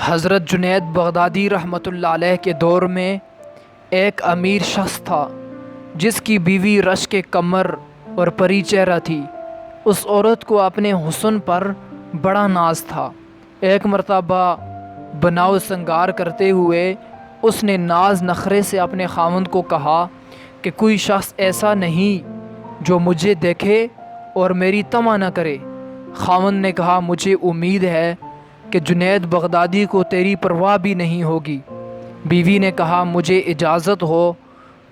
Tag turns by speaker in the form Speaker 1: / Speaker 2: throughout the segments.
Speaker 1: حضرت جنید بغدادی رحمۃ اللہ علیہ کے دور میں ایک امیر شخص تھا جس کی بیوی رشک کمر اور پری چہرہ تھی۔ اس عورت کو اپنے حسن پر بڑا ناز تھا۔ ایک مرتبہ بناؤ سنگار کرتے ہوئے اس نے ناز نخرے سے اپنے خاوند کو کہا کہ کوئی شخص ایسا نہیں جو مجھے دیکھے اور میری طمع نہ کرے۔ خاوند نے کہا، مجھے امید ہے کہ جنید بغدادی کو تیری پرواہ بھی نہیں ہوگی۔ بیوی نے کہا، مجھے اجازت ہو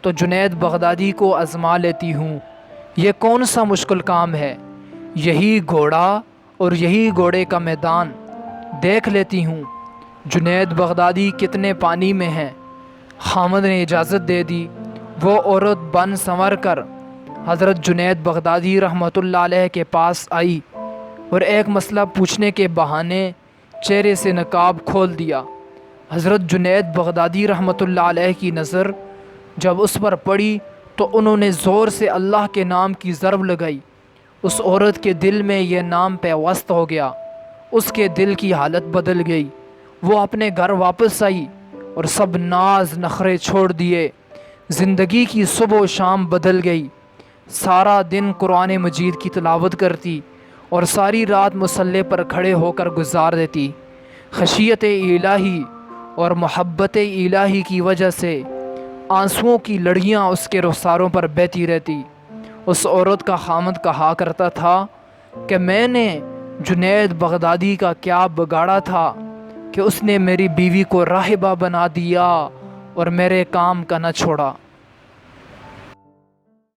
Speaker 1: تو جنید بغدادی کو آزما لیتی ہوں۔ یہ کون سا مشکل کام ہے؟ یہی گھوڑا اور یہی گھوڑے کا میدان، دیکھ لیتی ہوں جنید بغدادی کتنے پانی میں ہیں۔ خاوند نے اجازت دے دی۔ وہ عورت بن سنور کر حضرت جنید بغدادی رحمۃ اللہ علیہ کے پاس آئی اور ایک مسئلہ پوچھنے کے بہانے چہرے سے نقاب کھول دیا۔ حضرت جنید بغدادی رحمۃ اللہ علیہ کی نظر جب اس پر پڑی تو انہوں نے زور سے اللہ کے نام کی ضرب لگائی۔ اس عورت کے دل میں یہ نام پیوست ہو گیا۔ اس کے دل کی حالت بدل گئی۔ وہ اپنے گھر واپس آئی اور سب ناز نخرے چھوڑ دیے۔ زندگی کی صبح و شام بدل گئی۔ سارا دن قرآن مجید کی تلاوت کرتی اور ساری رات مصلی پر کھڑے ہو کر گزار دیتی۔ خشیت الہی اور محبت الہی کی وجہ سے آنسوؤں کی لڑیاں اس کے رخساروں پر بہتی رہتی۔ اس عورت کا خاوند کہا کرتا تھا کہ میں نے جنید بغدادی کا کیا بگاڑا تھا کہ اس نے میری بیوی کو راہبہ بنا دیا اور میرے کام کا نہ چھوڑا۔